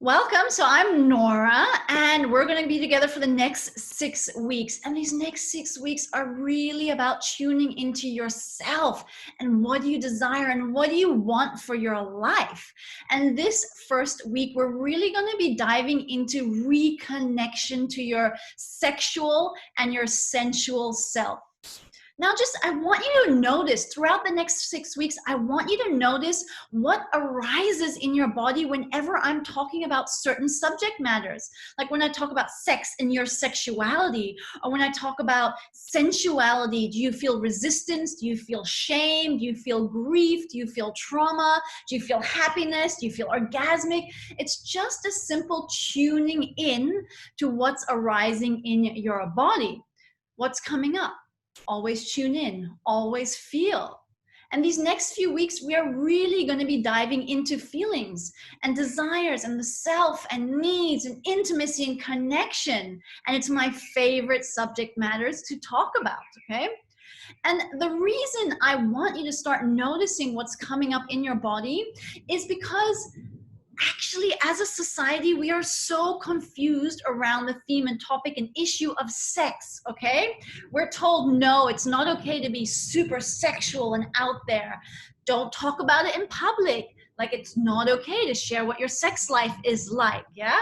Welcome. So I'm Nora, and we're going to be together for the next 6 weeks. And these next 6 weeks are really about tuning into yourself and what do you desire and what do you want for your life. And this first week, we're really going to be diving into reconnection to your sexual and your sensual self. Now, I want you to notice throughout the next 6 weeks, I want you to notice what arises in your body whenever I'm talking about certain subject matters. Like when I talk about sex and your sexuality, or when I talk about sensuality, do you feel resistance? Do you feel shame? Do you feel grief? Do you feel trauma? Do you feel happiness? Do you feel orgasmic? It's just a simple tuning in to what's arising in your body. What's coming up? Always tune in, always feel. And these next few weeks, we are really going to be diving into feelings and desires and the self and needs and intimacy and connection. And it's my favorite subject matters to talk about, okay? And the reason I want you to start noticing what's coming up in your body is because actually, as a society, we are so confused around the theme and topic and issue of sex, okay? We're told, no, it's not okay to be super sexual and out there. Don't talk about it in public. Like, it's not okay to share what your sex life is like, yeah?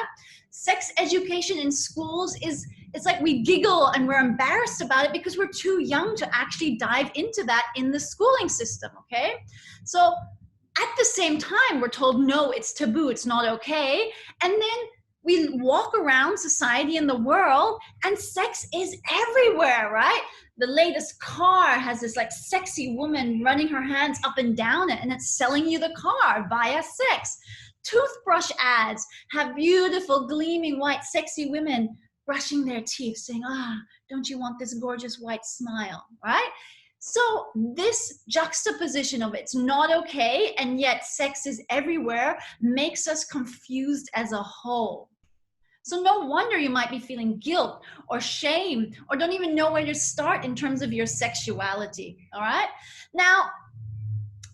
Sex education in schools it's like we giggle and we're embarrassed about it because we're too young to actually dive into that in the schooling system, okay? So at the same time, we're told, no, it's taboo, it's not okay. And then we walk around society and the world and sex is everywhere, right? The latest car has this like sexy woman running her hands up and down it, and it's selling you the car via sex. Toothbrush ads have beautiful, gleaming white, sexy women brushing their teeth saying, don't you want this gorgeous white smile, right? So this juxtaposition of it's not okay and yet sex is everywhere makes us confused as a whole. So no wonder you might be feeling guilt or shame or don't even know where to start in terms of your sexuality, all right? Now,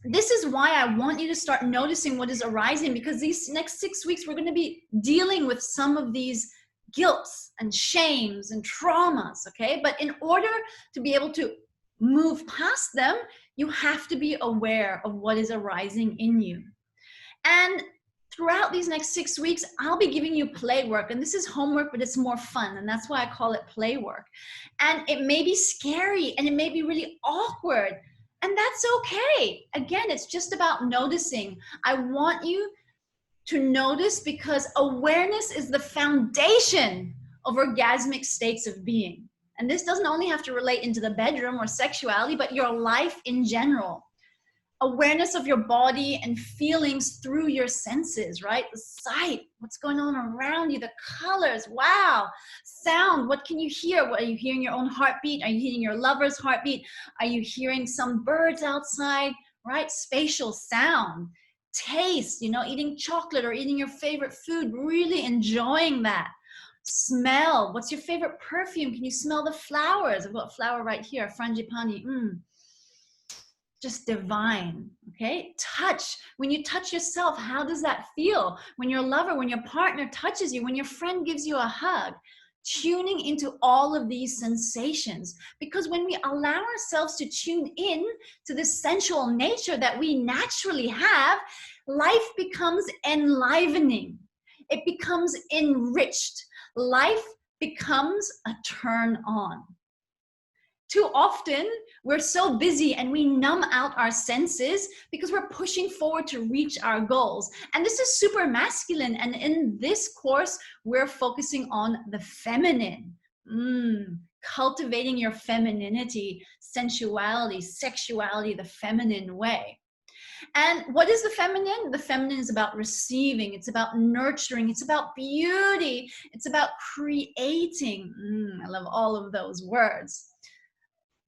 this is why I want you to start noticing what is arising, because these next 6 weeks we're going to be dealing with some of these guilts and shames and traumas, okay? But in order to be able to move past them, you have to be aware of what is arising in you. And throughout these next 6 weeks, I'll be giving you play work, and this is homework, but it's more fun, and that's why I call it play work. And it may be scary and it may be really awkward, and that's okay. Again, it's just about noticing. I want you to notice because awareness is the foundation of orgasmic states of being. And this doesn't only have to relate into the bedroom or sexuality, but your life in general. Awareness of your body and feelings through your senses, right? The sight, what's going on around you, the colors, wow. Sound, what can you hear? What, are you hearing your own heartbeat? Are you hearing your lover's heartbeat? Are you hearing some birds outside, right? Spatial sound. Taste, eating chocolate or eating your favorite food, really enjoying that. Smell, what's your favorite perfume? Can you smell the flowers? I've got a flower right here, frangipani. Just divine, okay? Touch, when you touch yourself, how does that feel? When your lover, when your partner touches you, when your friend gives you a hug, tuning into all of these sensations. Because when we allow ourselves to tune in to the sensual nature that we naturally have, life becomes enlivening. It becomes enriched. Life becomes a turn on. Too often, we're so busy and we numb out our senses because we're pushing forward to reach our goals. And this is super masculine. And in this course, we're focusing on the feminine. Cultivating your femininity, sensuality, sexuality, the feminine way. And what is the feminine? The feminine is about receiving. It's about nurturing. It's about beauty. It's about creating. I love all of those words.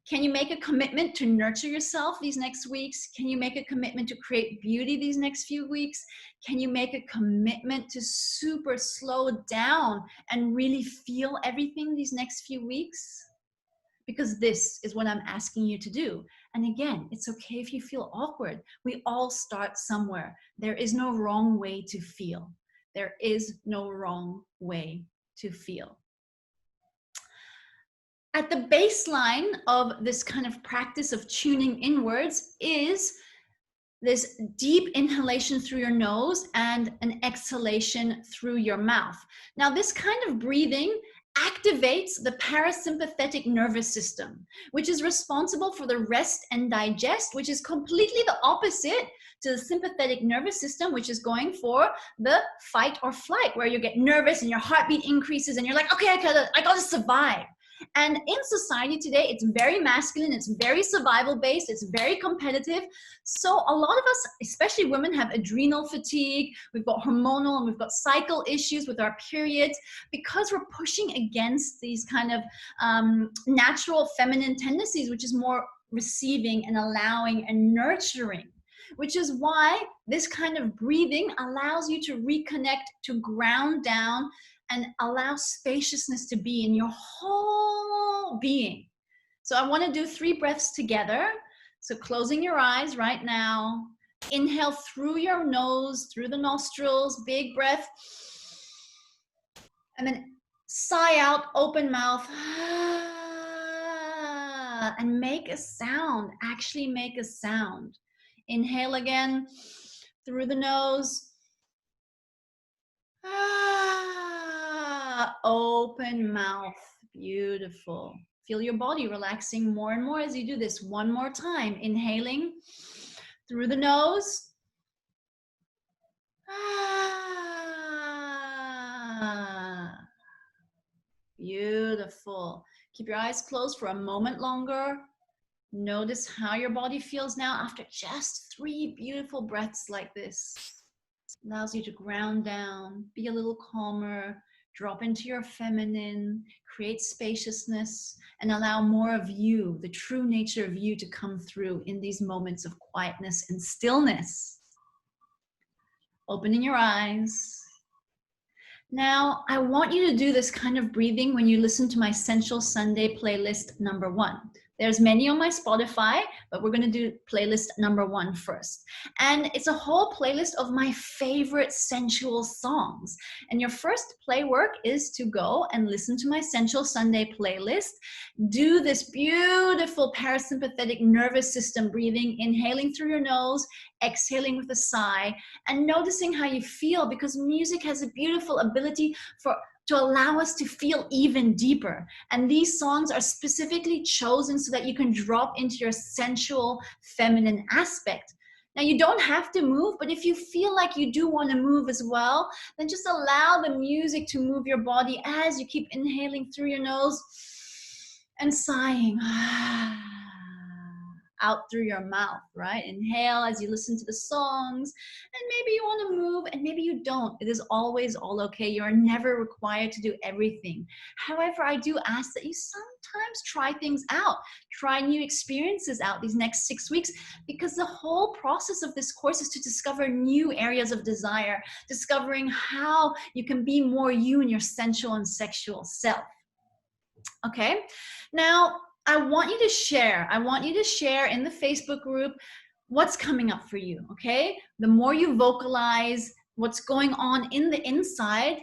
Can you make a commitment to nurture yourself these next weeks? Can you make a commitment to create beauty these next few weeks? Can you make a commitment to super slow down and really feel everything these next few weeks? Because this is what I'm asking you to do. And again, it's okay if you feel awkward. We all start somewhere. There is no wrong way to feel. There is no wrong way to feel. At the baseline of this kind of practice of tuning inwards is this deep inhalation through your nose and an exhalation through your mouth. Now, this kind of breathing activates the parasympathetic nervous system, which is responsible for the rest and digest, which is completely the opposite to the sympathetic nervous system, which is going for the fight or flight, where you get nervous and your heartbeat increases and you're like, okay, I gotta survive. And in society today, it's very masculine, it's very survival based, it's very competitive. So a lot of us, especially women, have adrenal fatigue, we've got hormonal and we've got cycle issues with our periods, because we're pushing against these kind of natural feminine tendencies, which is more receiving and allowing and nurturing. Which is why this kind of breathing allows you to reconnect, to ground down, and allow spaciousness to be in your whole being. So I want to do 3 breaths together. So closing your eyes right now. Inhale through your nose, through the nostrils, big breath. And then sigh out, open mouth. And make a sound, actually make a sound. Inhale again through the nose. Open mouth. Beautiful. Feel your body relaxing more and more as you do this. One more time. Inhaling through the nose. Beautiful. Keep your eyes closed for a moment longer. Notice how your body feels now after just 3 beautiful breaths like this. Allows you to ground down, be a little calmer, drop into your feminine, create spaciousness, and allow more of you, the true nature of you, to come through in these moments of quietness and stillness. Opening your eyes. Now, I want you to do this kind of breathing when you listen to my Sensual Sunday playlist number 1. There's many on my Spotify, but we're going to do playlist number 1 first. And it's a whole playlist of my favorite sensual songs. And your first play work is to go and listen to my Sensual Sunday playlist. Do this beautiful parasympathetic nervous system breathing, inhaling through your nose, exhaling with a sigh, and noticing how you feel, because music has a beautiful ability to allow us to feel even deeper. And these songs are specifically chosen so that you can drop into your sensual feminine aspect. Now, you don't have to move, but if you feel like you do want to move as well, then just allow the music to move your body as you keep inhaling through your nose and sighing out through your mouth, right? Inhale as you listen to the songs, and maybe you want to move and maybe you don't. It is always all okay. You are never required to do everything. However, I do ask that you sometimes try things out, try new experiences out these next 6 weeks, because the whole process of this course is to discover new areas of desire, discovering how you can be more you in your sensual and sexual self. Okay, now I want you to share in the Facebook group what's coming up for you, okay? The more you vocalize what's going on in the inside,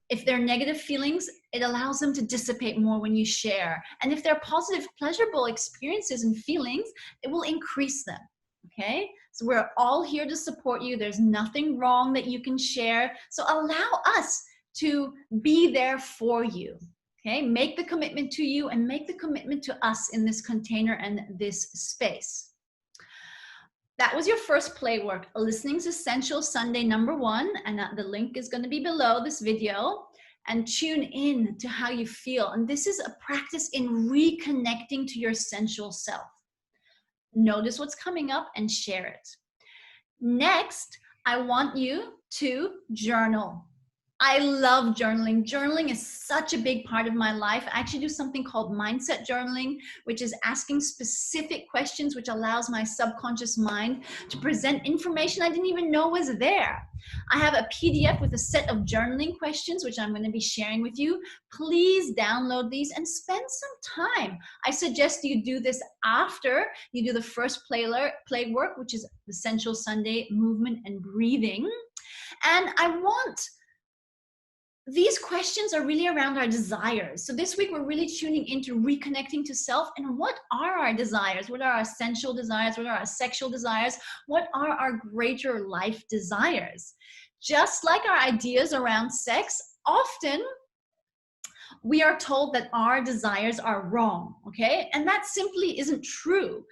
if they're negative feelings, it allows them to dissipate more when you share. And if they're positive, pleasurable experiences and feelings, it will increase them, okay? So we're all here to support you. There's nothing wrong that you can share. So allow us to be there for you. Okay, make the commitment to you and make the commitment to us in this container and this space. That was your first play work, listening to Sensual Sunday number 1, and the link is going to be below this video. And tune in to how you feel. And this is a practice in reconnecting to your sensual self. Notice what's coming up and share it. Next, I want you to journal. I love journaling. Journaling is such a big part of my life. I actually do something called mindset journaling, which is asking specific questions, which allows my subconscious mind to present information I didn't even know was there. I have a PDF with a set of journaling questions, which I'm going to be sharing with you. Please download these and spend some time. I suggest you do this after you do the first play work, which is the Sensual Sunday movement and breathing. And I want these questions are really around our desires. So this week we're really tuning into reconnecting to self, and what are our desires? What are our sensual desires? What are our sexual desires? What are our greater life desires? Just like our ideas around sex, often we are told that our desires are wrong, okay? And that simply isn't true.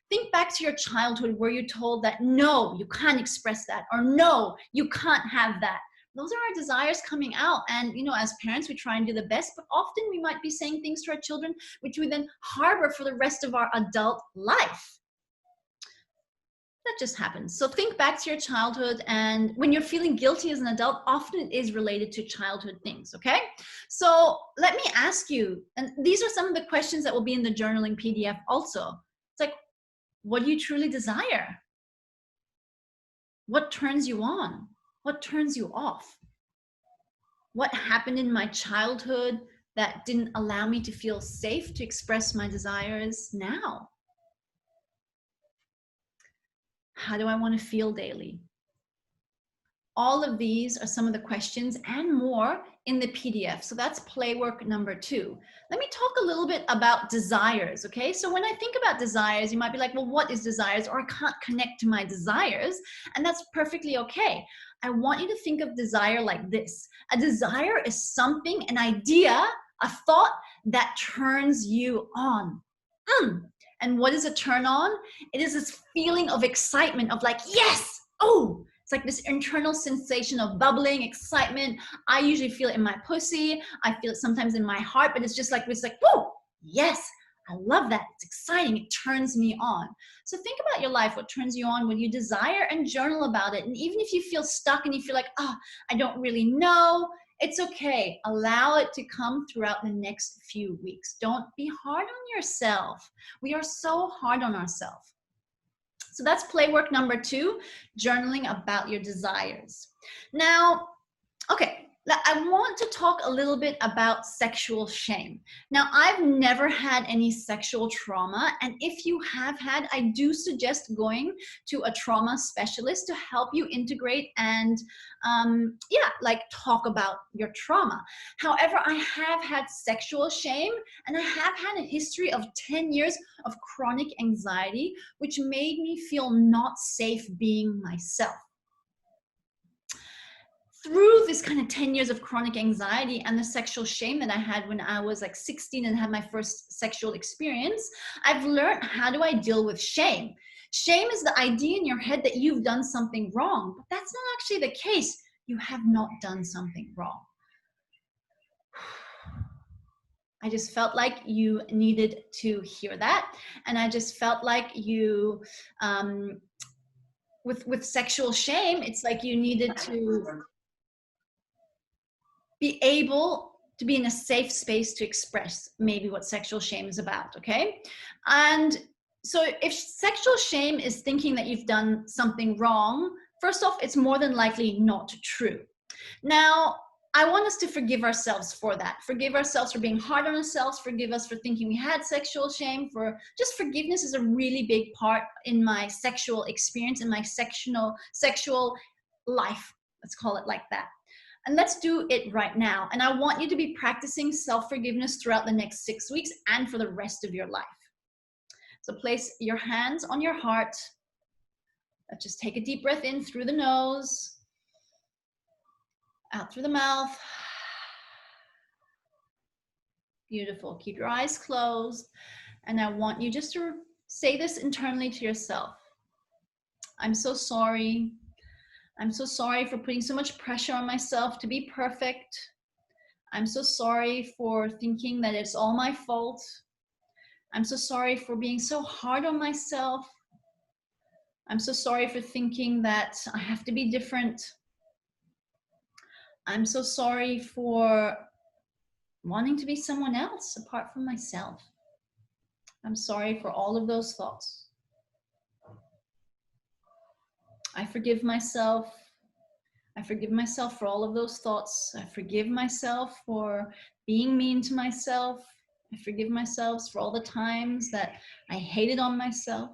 Think back to your childhood where you're told that no, you can't express that, or no, you can't have that. Those are our desires coming out. And, you know, as parents, we try and do the best, but often we might be saying things to our children which we then harbor for the rest of our adult life. That just happens. So think back to your childhood, and when you're feeling guilty as an adult, often it is related to childhood things, okay? So let me ask you, and these are some of the questions that will be in the journaling PDF also. It's like, what do you truly desire? What turns you on? What turns you off? What happened in my childhood that didn't allow me to feel safe to express my desires now? How do I want to feel daily? All of these are some of the questions and more in the PDF. So that's playwork number 2. Let me talk a little bit about desires, okay? So when I think about desires, you might be like, well, what is desires? Or I can't connect to my desires. And that's perfectly okay. I want you to think of desire like this. A desire is something, an idea, a thought that turns you on. And what is a turn on? It is this feeling of excitement of like, yes, oh, it's like this internal sensation of bubbling excitement. I usually feel it in my pussy. I feel it sometimes in my heart, but it's just like, whoa, yes, I love that. It's exciting. It turns me on. So think about your life, what turns you on, what you desire, and journal about it. And even if you feel stuck and you feel like, oh, I don't really know, it's okay. Allow it to come throughout the next few weeks. Don't be hard on yourself. We are so hard on ourselves. So that's playwork number 2, journaling about your desires. Now, okay, I want to talk a little bit about sexual shame. Now, I've never had any sexual trauma, and if you have had, I do suggest going to a trauma specialist to help you integrate and talk about your trauma. However, I have had sexual shame, and I have had a history of 10 years of chronic anxiety, which made me feel not safe being myself. Through this kind of 10 years of chronic anxiety and the sexual shame that I had when I was like 16 and had my first sexual experience, I've learned, how do I deal with shame? Shame is the idea in your head that you've done something wrong, but that's not actually the case. You have not done something wrong. I just felt like you needed to hear that. And I just felt like you, with sexual shame, it's like you needed to be able to be in a safe space to express maybe what sexual shame is about, okay? And so if sexual shame is thinking that you've done something wrong, first off, it's more than likely not true. Now, I want us to forgive ourselves for that. Forgive ourselves for being hard on ourselves. Forgive us for thinking we had sexual shame. For just forgiveness is a really big part in my sexual experience, in my sexual life. Let's call it like that. And let's do it right now. And I want you to be practicing self-forgiveness throughout the next 6 weeks and for the rest of your life. So place your hands on your heart. Let's just take a deep breath in through the nose, out through the mouth. Beautiful. Keep your eyes closed. And I want you just to say this internally to yourself. I'm so sorry. I'm so sorry for putting so much pressure on myself to be perfect. I'm so sorry for thinking that it's all my fault. I'm so sorry for being so hard on myself. I'm so sorry for thinking that I have to be different. I'm so sorry for wanting to be someone else apart from myself. I'm sorry for all of those thoughts. I forgive myself. I forgive myself for all of those thoughts. I forgive myself for being mean to myself. I forgive myself for all the times that I hated on myself.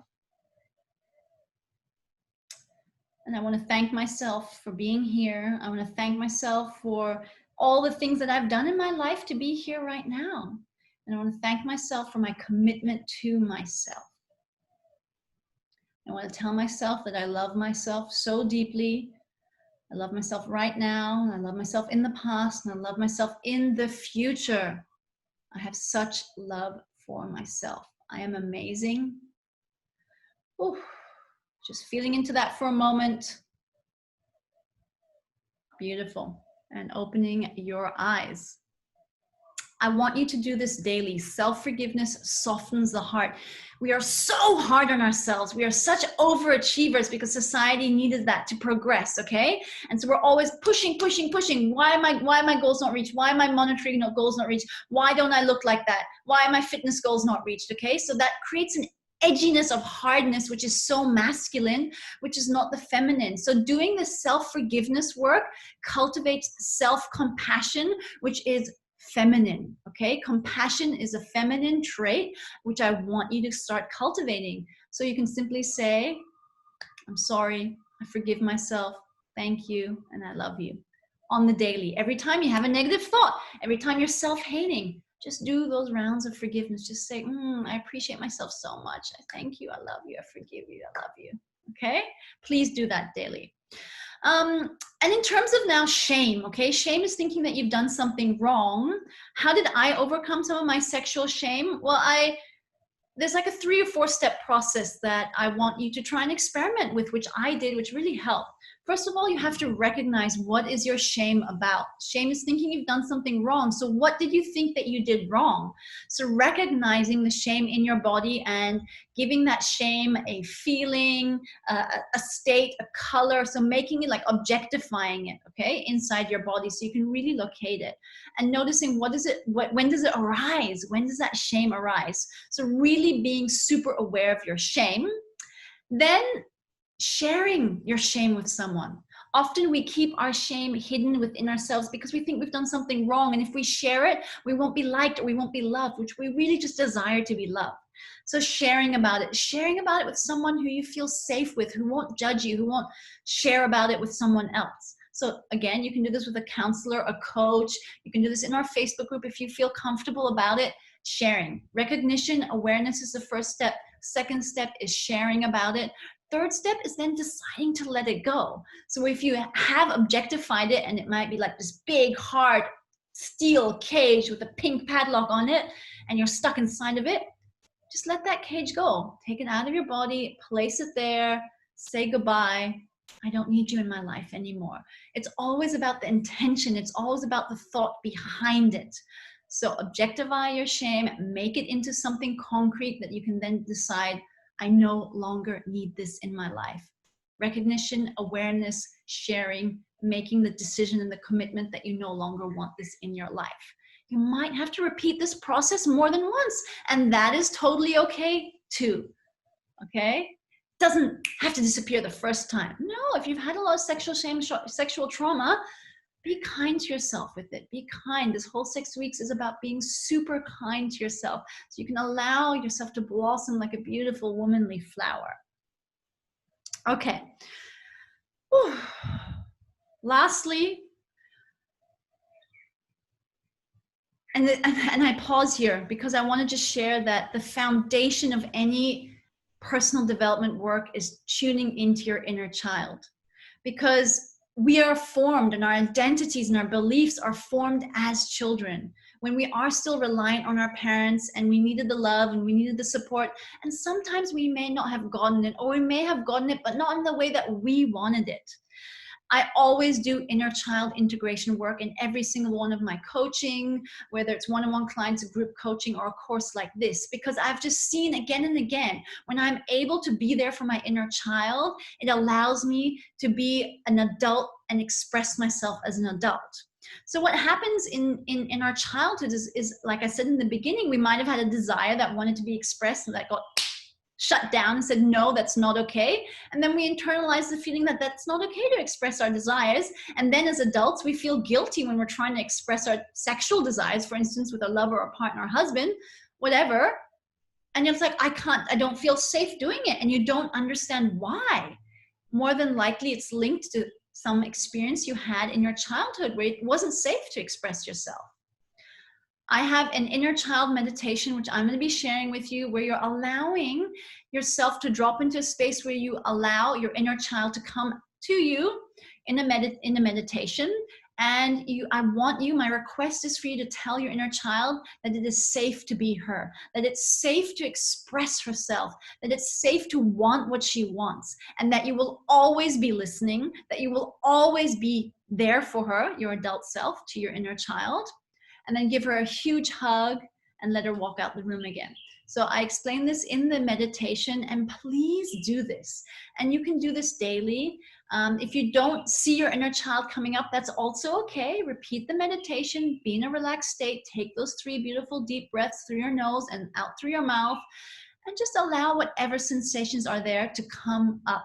And I want to thank myself for being here. I want to thank myself for all the things that I've done in my life to be here right now. And I want to thank myself for my commitment to myself. I want to tell myself that I love myself so deeply. I love myself right now. I love myself in the past, and I love myself in the future. I have such love for myself. I am amazing. Ooh, just feeling into that for a moment. Beautiful. And opening your eyes. I want you to do this daily. Self-forgiveness softens the heart. We are so hard on ourselves. We are such overachievers because society needed that to progress, okay? And so we're always pushing. Why are my goals not reached? Why are my monetary goals not reached? Why don't I look like that? Why are my fitness goals not reached, okay? So that creates an edginess of hardness, which is so masculine, which is not the feminine. So doing this self-forgiveness work cultivates self-compassion, which is feminine, okay? Compassion is a feminine trait, which I want you to start cultivating. So you can simply say, I'm sorry, I forgive myself, thank you, and I love you. On the daily, every time you have a negative thought, every time you're self-hating, just do those rounds of forgiveness. Just say, I appreciate myself so much. I thank you, I love you, I forgive you, I love you, okay? Please do that daily. And in terms of now shame, okay, shame is thinking that you've done something wrong. How did I overcome some of my sexual shame? Well, there's like a 3 or 4 step process that I want you to try and experiment with, which I did, which really helped. First of all, you have to recognize what is your shame about. Shame is thinking you've done something wrong. So what did you think that you did wrong? So recognizing the shame in your body and giving that shame a feeling, a state, a color. So making it like objectifying it, okay, inside your body so you can really locate it. And noticing when does it arise? When does that shame arise? So really being super aware of your shame. Then sharing your shame with someone. Often we keep our shame hidden within ourselves because we think we've done something wrong. And if we share it, we won't be liked or we won't be loved, which we really just desire to be loved. So sharing about it with someone who you feel safe with, who won't judge you, who won't share about it with someone else. So again, you can do this with a counselor, a coach. You can do this in our Facebook group if you feel comfortable about it. Sharing. Recognition, awareness is the first step. Second step is sharing about it. Third step is then deciding to let it go. So if you have objectified it, and it might be like this big, hard steel cage with a pink padlock on it, and you're stuck inside of it, just let that cage go. Take it out of your body, place it there, say goodbye. I don't need you in my life anymore. It's always about the intention. It's always about the thought behind it. So objectify your shame, make it into something concrete that you can then decide, I no longer need this in my life. Recognition, awareness, sharing, making the decision and the commitment that you no longer want this in your life. You might have to repeat this process more than once, and that is totally okay too, okay? Doesn't have to disappear the first time. No, if you've had a lot of sexual shame, sexual trauma, be kind to yourself with it. Be kind. This whole 6 weeks is about being super kind to yourself so you can allow yourself to blossom like a beautiful womanly flower. Okay. Whew. Lastly, and I pause here because I want to just share that the foundation of any personal development work is tuning into your inner child, because we are formed and our identities and our beliefs are formed as children when we are still reliant on our parents and we needed the love and we needed the support. And sometimes we may not have gotten it, or we may have gotten it, but not in the way that we wanted it. I always do inner child integration work in every single one of my coaching, whether it's one-on-one clients, group coaching, or a course like this, because I've just seen again and again, when I'm able to be there for my inner child, it allows me to be an adult and express myself as an adult. So what happens in our childhood is, like I said in the beginning, we might have had a desire that wanted to be expressed and that got shut down and said, no, that's not okay. And then we internalize the feeling that that's not okay to express our desires. And then as adults, we feel guilty when we're trying to express our sexual desires, for instance, with a lover or partner or husband, whatever. And it's like, I don't feel safe doing it. And you don't understand why. More than likely, it's linked to some experience you had in your childhood where it wasn't safe to express yourself. I have an inner child meditation, which I'm going to be sharing with you, where you're allowing yourself to drop into a space where you allow your inner child to come to you in a meditation. And my request is for you to tell your inner child that it is safe to be her, that it's safe to express herself, that it's safe to want what she wants, and that you will always be listening, that you will always be there for her, your adult self, to your inner child. And then give her a huge hug and let her walk out the room again. So I explain this in the meditation, and please do this. And you can do this daily. If you don't see your inner child coming up, that's also okay. Repeat the meditation, be in a relaxed state, take those 3 beautiful deep breaths through your nose and out through your mouth, and just allow whatever sensations are there to come up.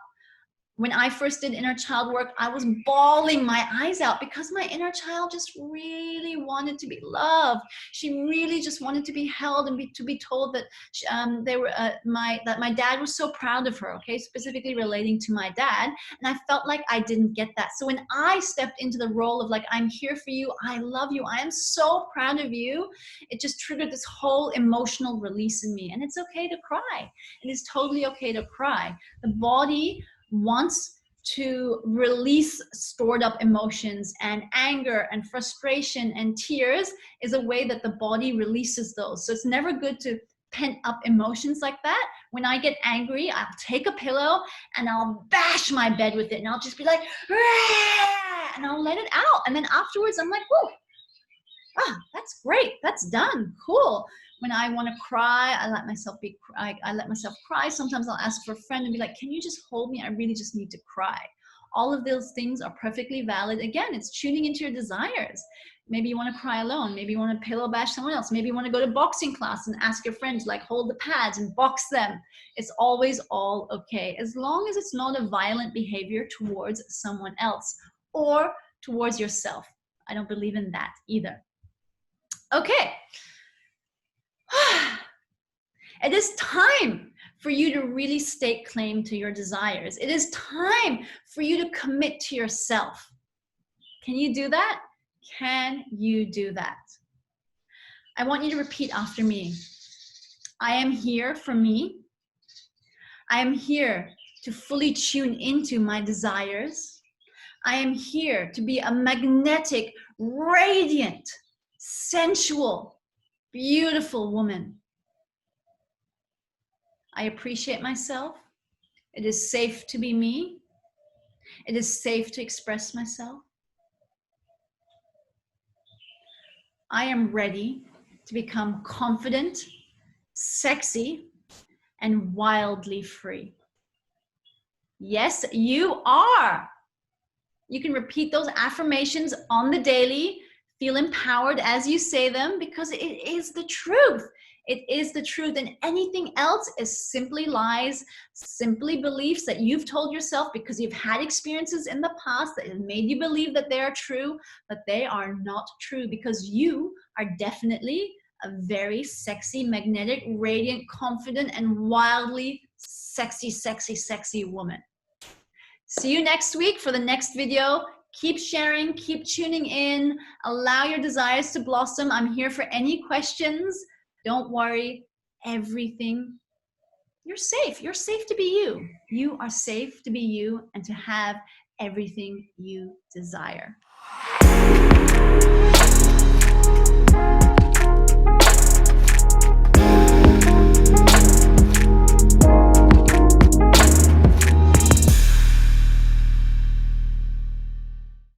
When I first did inner child work, I was bawling my eyes out because my inner child just really wanted to be loved. She really just wanted to be held and to be told that my dad was so proud of her, okay, specifically relating to my dad. And I felt like I didn't get that. So when I stepped into the role of like, I'm here for you, I love you, I am so proud of you, it just triggered this whole emotional release in me. And it's okay to cry. It is totally okay to cry. The body wants to release stored up emotions, and anger and frustration and tears is a way that the body releases those. So it's never good to pent up emotions like that. When I get angry, I'll take a pillow and I'll bash my bed with it, and I'll just be like, Rah! And I'll let it out. And then afterwards I'm like, whoa, that's great, that's done, cool. When I want to cry, I let myself cry. Sometimes I'll ask for a friend and be like, can you just hold me? I really just need to cry. All of those things are perfectly valid. Again, it's tuning into your desires. Maybe you want to cry alone. Maybe you want to pillow bash someone else. Maybe you want to go to boxing class and ask your friend to like hold the pads and box them. It's always all okay, as long as it's not a violent behavior towards someone else or towards yourself. I don't believe in that either. Okay. It is time for you to really stake claim to your desires. It is time for you to commit to yourself. Can you do that? Can you do that? I want you to repeat after me. I am here for me. I am here to fully tune into my desires. I am here to be a magnetic, radiant, sensual, beautiful woman. I appreciate myself. It is safe to be me. It is safe to express myself. I am ready to become confident, sexy, and wildly free. Yes, you are. You can repeat those affirmations on the daily. Feel empowered as you say them, because it is the truth. It is the truth, and anything else is simply lies, simply beliefs that you've told yourself because you've had experiences in the past that have made you believe that they are true, but they are not true, because you are definitely a very sexy, magnetic, radiant, confident, and wildly sexy, sexy, sexy woman. See you next week for the next video. Keep sharing, keep tuning in, allow your desires to blossom. I'm here for any questions. Don't worry, everything, you're safe. You're safe to be you. You are safe to be you and to have everything you desire.